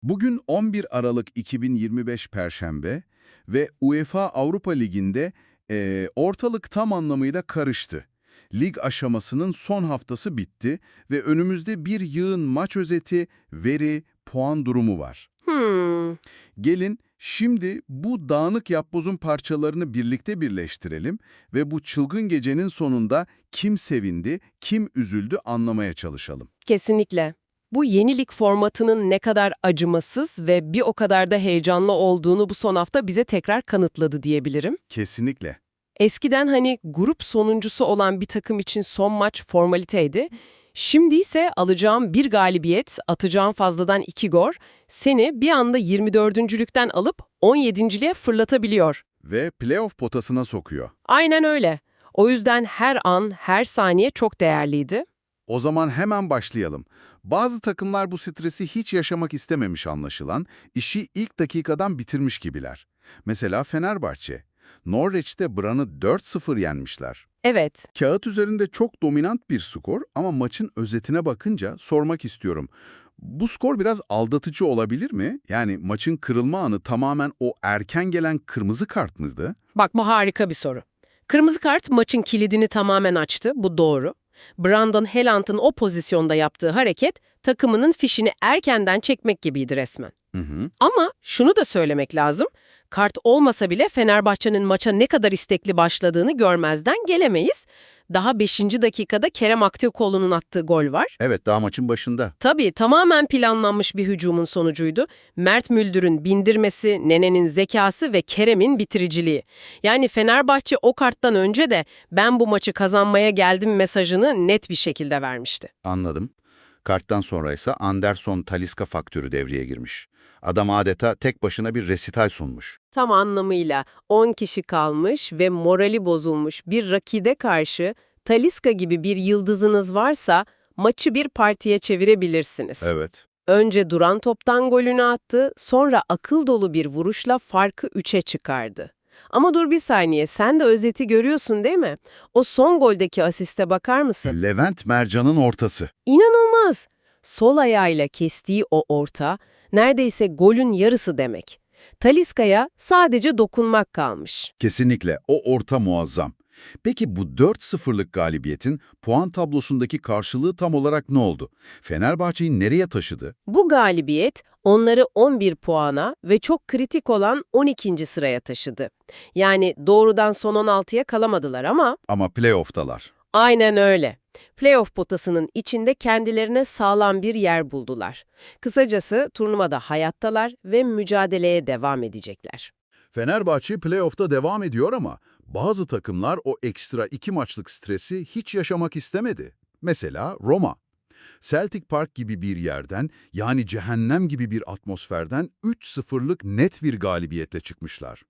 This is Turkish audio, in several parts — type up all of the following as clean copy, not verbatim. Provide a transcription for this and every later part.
Bugün 11 Aralık 2025 Perşembe ve UEFA Avrupa Ligi'nde ortalık tam anlamıyla karıştı. Lig aşamasının son haftası bitti ve önümüzde bir yığın maç özeti, veri, puan durumu var. Hmm, Gelin şimdi bu dağınık yapbozun parçalarını birlikte birleştirelim ve bu çılgın gecenin sonunda kim sevindi, kim üzüldü anlamaya çalışalım. kesinlikle. Bu yenilik formatının ne kadar acımasız ve bir o kadar da heyecanlı olduğunu bu son hafta bize tekrar kanıtladı diyebilirim. Kesinlikle. Eskiden hani grup sonuncusu olan bir takım için son maç formaliteydi. Şimdi ise alacağım bir galibiyet, atacağım fazladan 2 gol seni bir anda 24'lükten alıp 17'liğe fırlatabiliyor. Ve playoff potasına sokuyor. Aynen öyle. O yüzden her an, her saniye çok değerliydi. O zaman hemen başlayalım. Bazı takımlar bu stresi hiç yaşamak istememiş anlaşılan, işi ilk dakikadan bitirmiş gibiler. Mesela Fenerbahçe. Norwich'te Brann'ı 4-0 yenmişler. Evet. Kağıt üzerinde çok dominant bir skor ama maçın özetine bakınca sormak istiyorum. Bu skor biraz aldatıcı olabilir mi? Yani maçın kırılma anı tamamen o erken gelen kırmızı kart mıydı? Bak bu harika bir soru. Kırmızı kart maçın kilidini tamamen açtı, bu doğru. Brandon Helland'ın o pozisyonda yaptığı hareket takımının fişini erkenden çekmek gibiydi resmen. Hı hı. Ama şunu da söylemek lazım. Kart olmasa bile Fenerbahçe'nin maça ne kadar istekli başladığını görmezden gelemeyiz. Daha 5. dakikada Kerem Aktürkoğlu'nun attığı gol var. Evet, daha maçın başında. Tabii tamamen planlanmış bir hücumun sonucuydu. Mert Müldür'ün bindirmesi, Nene'nin zekası ve Kerem'in bitiriciliği. Yani Fenerbahçe o karttan önce de ben bu maçı kazanmaya geldim mesajını net bir şekilde vermişti. Anladım. Karttan sonra ise Anderson-Talisca faktörü devreye girmiş. Adam adeta tek başına bir resital sunmuş. Tam anlamıyla 10 kişi kalmış ve morali bozulmuş bir rakibe karşı Talisca gibi bir yıldızınız varsa maçı bir partiye çevirebilirsiniz. Evet. Önce duran toptan golünü attı, sonra akıl dolu bir vuruşla farkı 3'e çıkardı. Ama dur bir saniye, sen de özeti görüyorsun değil mi? O son goldeki asiste bakar mısın? Levent Mercan'ın ortası. İnanılmaz! Sol ayağıyla kestiği o orta, neredeyse golün yarısı demek. Talisca'ya sadece dokunmak kalmış. Kesinlikle o orta muazzam. Peki bu 4-0'lık galibiyetin puan tablosundaki karşılığı tam olarak ne oldu? Fenerbahçe'yi nereye taşıdı? Bu galibiyet onları 11 puana ve çok kritik olan 12. sıraya taşıdı. Yani doğrudan son 16'ya kalamadılar ama Ama playoff'talar. aynen öyle. Playoff potasının içinde kendilerine sağlam bir yer buldular. Kısacası turnuvada hayattalar ve mücadeleye devam edecekler. Fenerbahçe playoff'ta devam ediyor ama bazı takımlar o ekstra 2 maçlık stresi hiç yaşamak istemedi. Mesela Roma. Celtic Park gibi bir yerden, yani cehennem gibi bir atmosferden 3-0'lık net bir galibiyetle çıkmışlar.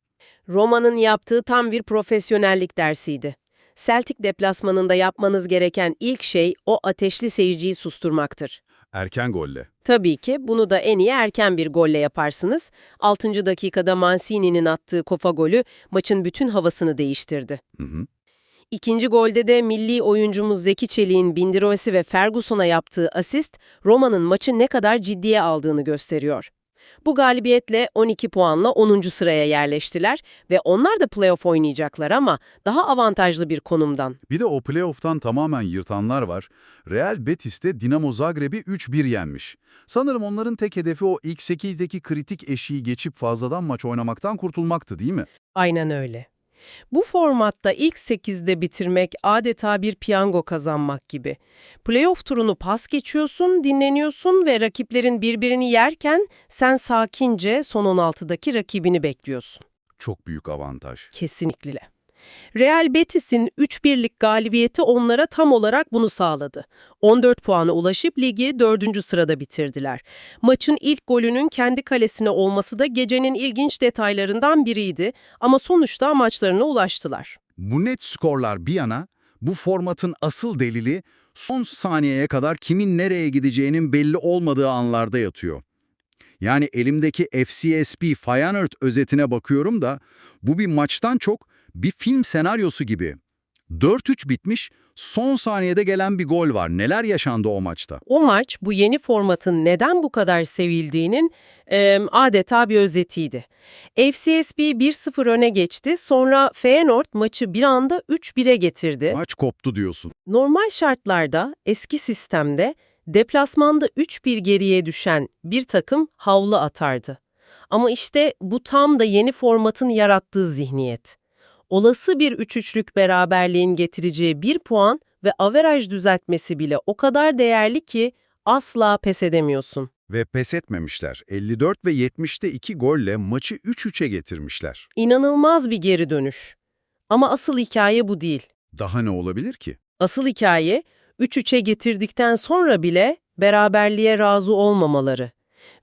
Roma'nın yaptığı tam bir profesyonellik dersiydi. Celtic deplasmanında yapmanız gereken ilk şey o ateşli seyirciyi susturmaktır. Erken golle. Tabii ki bunu da en iyi erken bir golle yaparsınız. 6. dakikada Mancini'nin attığı kafa golü maçın bütün havasını değiştirdi. Hı hı. İkinci golde de milli oyuncumuz Zeki Çelik'in Bindirosi ve Ferguson'a yaptığı asist, Roma'nın maçı ne kadar ciddiye aldığını gösteriyor. Bu galibiyetle 12 puanla 10. sıraya yerleştiler ve onlar da playoff oynayacaklar ama daha avantajlı bir konumdan. Bir de o playoff'tan tamamen yırtanlar var. Real Betis'te Dinamo Zagreb'i 3-1 yenmiş. Sanırım onların tek hedefi o ilk 8'deki kritik eşiği geçip fazladan maç oynamaktan kurtulmaktı, değil mi? Aynen öyle. Bu formatta ilk 8'de bitirmek adeta bir piyango kazanmak gibi. Playoff turunu pas geçiyorsun, dinleniyorsun ve rakiplerin birbirini yerken sen sakince son 16'daki rakibini bekliyorsun. Çok büyük avantaj. Kesinlikle. Real Betis'in 3-1'lik galibiyeti onlara tam olarak bunu sağladı. 14 puana ulaşıp ligi 4. sırada bitirdiler. Maçın ilk golünün kendi kalesine olması da gecenin ilginç detaylarından biriydi ama sonuçta amaçlarına ulaştılar. Bu net skorlar bir yana, bu formatın asıl delili son saniyeye kadar kimin nereye gideceğinin belli olmadığı anlarda yatıyor. Yani elimdeki FCSP Feyenoord özetine bakıyorum da bu bir maçtan çok bir film senaryosu gibi. 4-3 bitmiş, Son saniyede gelen bir gol var. Neler yaşandı o maçta? O maç bu yeni formatın neden bu kadar sevildiğinin adeta bir özetiydi. FCSB 1-0 öne geçti, sonra Feyenoord maçı bir anda 3-1'e getirdi. Maç koptu diyorsun. Normal şartlarda eski sistemde deplasmanda 3-1 geriye düşen bir takım havlu atardı. Ama işte bu tam da yeni formatın yarattığı zihniyet. Olası bir 3-3'lük beraberliğin getireceği 1 puan ve averaj düzeltmesi bile o kadar değerli ki asla pes edemiyorsun. Ve pes etmemişler. 54 ve 70'te 2 golle maçı 3-3'e getirmişler. İnanılmaz bir geri dönüş. Ama asıl hikaye bu değil. Daha ne olabilir ki? Asıl hikaye 3-3'e getirdikten sonra bile beraberliğe razı olmamaları.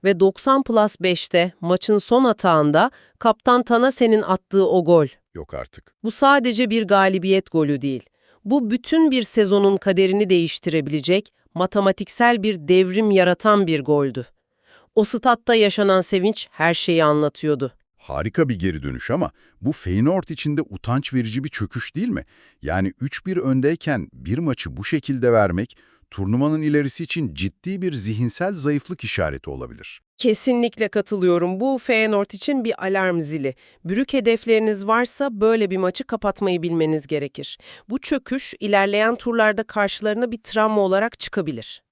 Ve 90+5'te maçın son atağında kaptan Tanase'nin attığı o gol. Yok artık. Bu sadece bir galibiyet golü değil. Bu bütün bir sezonun kaderini değiştirebilecek, matematiksel bir devrim yaratan bir goldü. O statta yaşanan sevinç her şeyi anlatıyordu. Harika bir geri dönüş ama bu Feyenoord için de utanç verici bir çöküş değil mi? Yani 3-1 öndeyken bir maçı bu şekilde vermek, turnuvanın ilerisi için ciddi bir zihinsel zayıflık işareti olabilir. Kesinlikle katılıyorum. Bu Feyenoord için bir alarm zili. Büyük hedefleriniz varsa böyle bir maçı kapatmayı bilmeniz gerekir. Bu çöküş ilerleyen turlarda karşılarına bir travma olarak çıkabilir.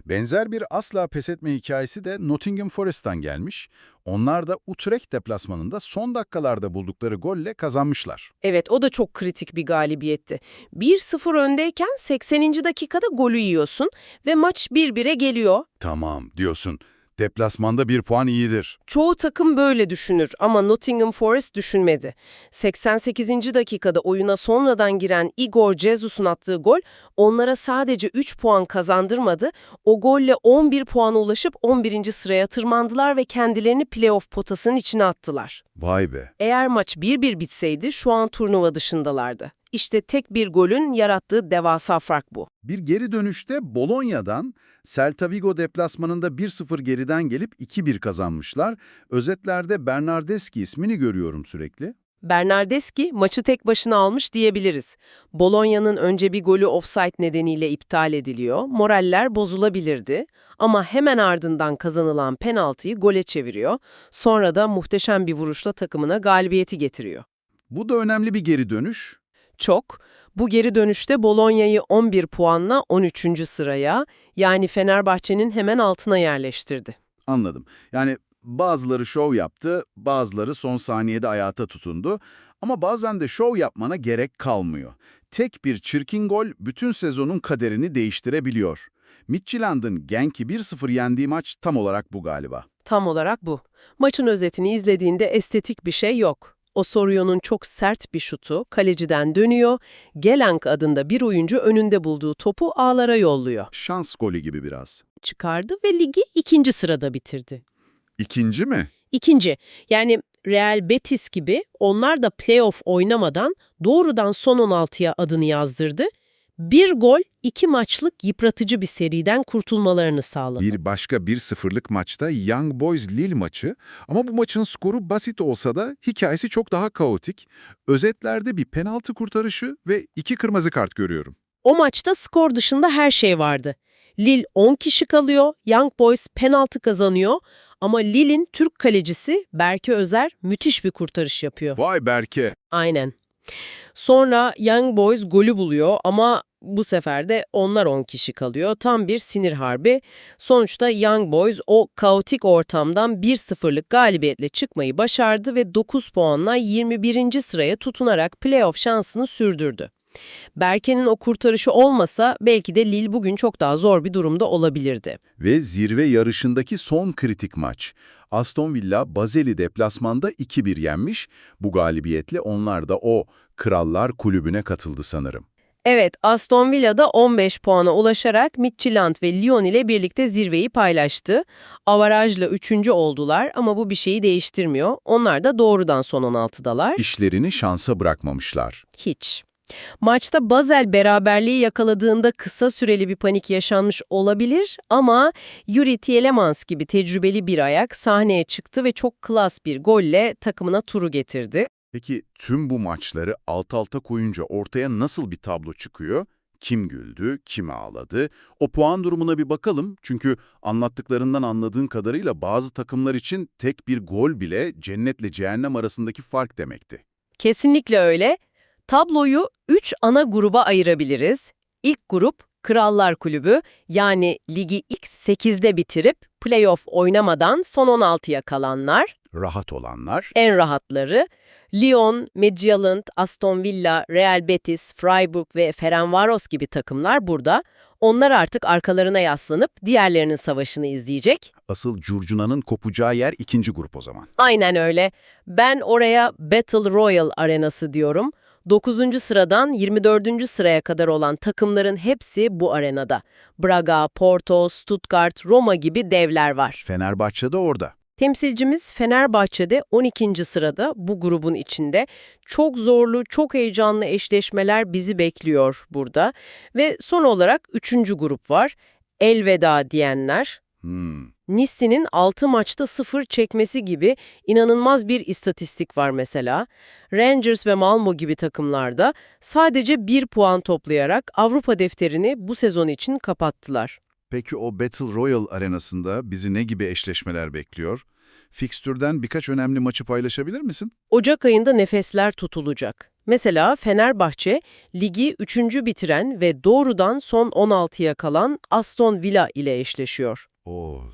Benzer bir asla pes etme hikayesi de Nottingham Forest'tan gelmiş. Onlar da Utrecht deplasmanında son dakikalarda buldukları golle kazanmışlar. Evet, o da çok kritik bir galibiyetti. 1-0 öndeyken 80. dakikada golü yiyorsun ve maç 1-1'e geliyor. Tamam diyorsun. Deplasmanda 1 puan iyidir. Çoğu takım böyle düşünür ama Nottingham Forest düşünmedi. 88. dakikada oyuna sonradan giren Igor Jesus'un attığı gol onlara sadece 3 puan kazandırmadı. O golle 11 puana ulaşıp 11. sıraya tırmandılar ve kendilerini playoff potasının içine attılar. Vay be. Eğer maç 1-1 bitseydi şu an turnuva dışındalardı. İşte tek bir golün yarattığı devasa fark bu. Bir geri dönüşte Bolonya'dan Celta Vigo deplasmanında 1-0 geriden gelip 2-1 kazanmışlar. Özetlerde Bernardeschi ismini görüyorum sürekli. Bernardeschi maçı tek başına almış diyebiliriz. Bolonya'nın önce bir golü offside nedeniyle iptal ediliyor, moraller bozulabilirdi ama hemen ardından kazanılan penaltıyı gole çeviriyor, sonra da muhteşem bir vuruşla takımına galibiyeti getiriyor. Bu da önemli bir geri dönüş. Çok. Bu geri dönüşte Bolonya'yı 11 puanla 13. sıraya, yani Fenerbahçe'nin hemen altına yerleştirdi. Anladım. Yani bazıları şov yaptı, bazıları son saniyede hayata tutundu. Ama bazen de şov yapmana gerek kalmıyor. Tek bir çirkin gol bütün sezonun kaderini değiştirebiliyor. Midtjylland'ın Genk'i 1-0 yendiği maç tam olarak bu galiba. Tam olarak bu. Maçın özetini izlediğinde estetik bir şey yok. Osorio'nun çok sert bir şutu kaleciden dönüyor, Gelenk adında bir oyuncu önünde bulduğu topu ağlara yolluyor. Şans golü gibi biraz. Çıkardı ve ligi 2. sırada bitirdi. İkinci mi? İkinci, yani Real Betis gibi onlar da playoff oynamadan doğrudan son 16'ya adını yazdırdı. Bir gol, 2 maçlık yıpratıcı bir seriden kurtulmalarını sağladı. Bir başka 1-0'lık maçta Young Boys Lille maçı ama bu maçın skoru basit olsa da hikayesi çok daha kaotik. Özetlerde bir penaltı kurtarışı ve 2 kırmızı kart görüyorum. O maçta skor dışında her şey vardı. Lille 10 kişi kalıyor, Young Boys penaltı kazanıyor ama Lille'in Türk kalecisi Berke Özer müthiş bir kurtarış yapıyor. Vay Berke! Aynen. Sonra Young Boys golü buluyor ama bu sefer de onlar 10 kişi kalıyor. Tam bir sinir harbi. Sonuçta Young Boys o kaotik ortamdan 1-0'lık galibiyetle çıkmayı başardı ve 9 puanla 21. sıraya tutunarak playoff şansını sürdürdü. Berke'nin o kurtarışı olmasa belki de Lille bugün çok daha zor bir durumda olabilirdi. Ve zirve yarışındaki son kritik maç. Aston Villa, Baseli deplasmanda 2-1 yenmiş. Bu galibiyetle onlar da o Krallar Kulübü'ne katıldı sanırım. Evet, Aston Villa'da 15 puana ulaşarak Midtjylland ve Lyon ile birlikte zirveyi paylaştı. Avarajla 3. oldular ama bu bir şeyi değiştirmiyor. Onlar da doğrudan son 16'dalar. İşlerini şansa bırakmamışlar. Hiç. Maçta Basel beraberliği yakaladığında kısa süreli bir panik yaşanmış olabilir ama Yuri Tielemans gibi tecrübeli bir ayak sahneye çıktı ve çok klas bir golle takımına turu getirdi. Peki tüm bu maçları alt alta koyunca ortaya nasıl bir tablo çıkıyor? Kim güldü, kim ağladı? O puan durumuna bir bakalım. Çünkü anlattıklarından anladığın kadarıyla bazı takımlar için tek bir gol bile cennetle cehennem arasındaki fark demekti. Kesinlikle öyle. Tabloyu 3 ana gruba ayırabiliriz. İlk grup Krallar Kulübü, yani ligi ilk 8'de bitirip playoff oynamadan son 16'ya kalanlar. Rahat olanlar. En rahatları Lyon, Midtjylland, Aston Villa, Real Betis, Freiburg ve Ferencvaros gibi takımlar burada. Onlar artık arkalarına yaslanıp diğerlerinin savaşını izleyecek. Asıl curcunanın kopacağı yer ikinci grup o zaman. Aynen öyle. Ben oraya Battle Royale arenası diyorum. 9. sıradan 24. sıraya kadar olan takımların hepsi bu arenada. Braga, Porto, Stuttgart, Roma gibi devler var. Fenerbahçe de orada. Temsilcimiz Fenerbahçe'de 12. sırada bu grubun içinde. Çok zorlu, çok heyecanlı eşleşmeler bizi bekliyor burada. Ve son olarak 3. grup var. Elveda diyenler. Nice'nin 6 maçta 0 çekmesi gibi inanılmaz bir istatistik var mesela. Rangers ve Malmö gibi takımlarda sadece 1 puan toplayarak Avrupa defterini bu sezon için kapattılar. Peki o Battle Royale arenasında bizi ne gibi eşleşmeler bekliyor? Fikstürden birkaç önemli maçı paylaşabilir misin? Ocak ayında nefesler tutulacak. Mesela Fenerbahçe, ligi 3. bitiren ve doğrudan son 16'ya kalan Aston Villa ile eşleşiyor.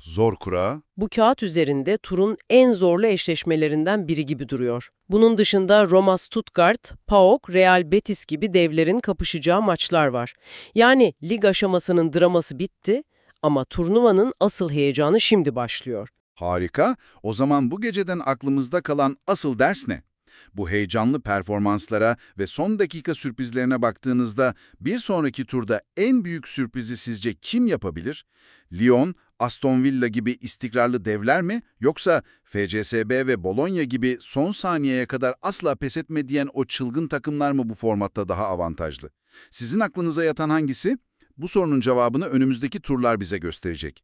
Zor kura. Bu kağıt üzerinde turun en zorlu eşleşmelerinden biri gibi duruyor. Bunun dışında Roma Stuttgart, PAOK, Real Betis gibi devlerin kapışacağı maçlar var. Yani lig aşamasının draması bitti ama turnuvanın asıl heyecanı şimdi başlıyor. Harika. O zaman bu geceden aklımızda kalan asıl ders ne? Bu heyecanlı performanslara ve son dakika sürprizlerine baktığınızda bir sonraki turda en büyük sürprizi sizce kim yapabilir? Lyon, Aston Villa gibi istikrarlı devler mi? Yoksa FCSB ve Bologna gibi son saniyeye kadar asla pes etme diyen o çılgın takımlar mı bu formatta daha avantajlı? Sizin aklınıza yatan hangisi? Bu sorunun cevabını önümüzdeki turlar bize gösterecek.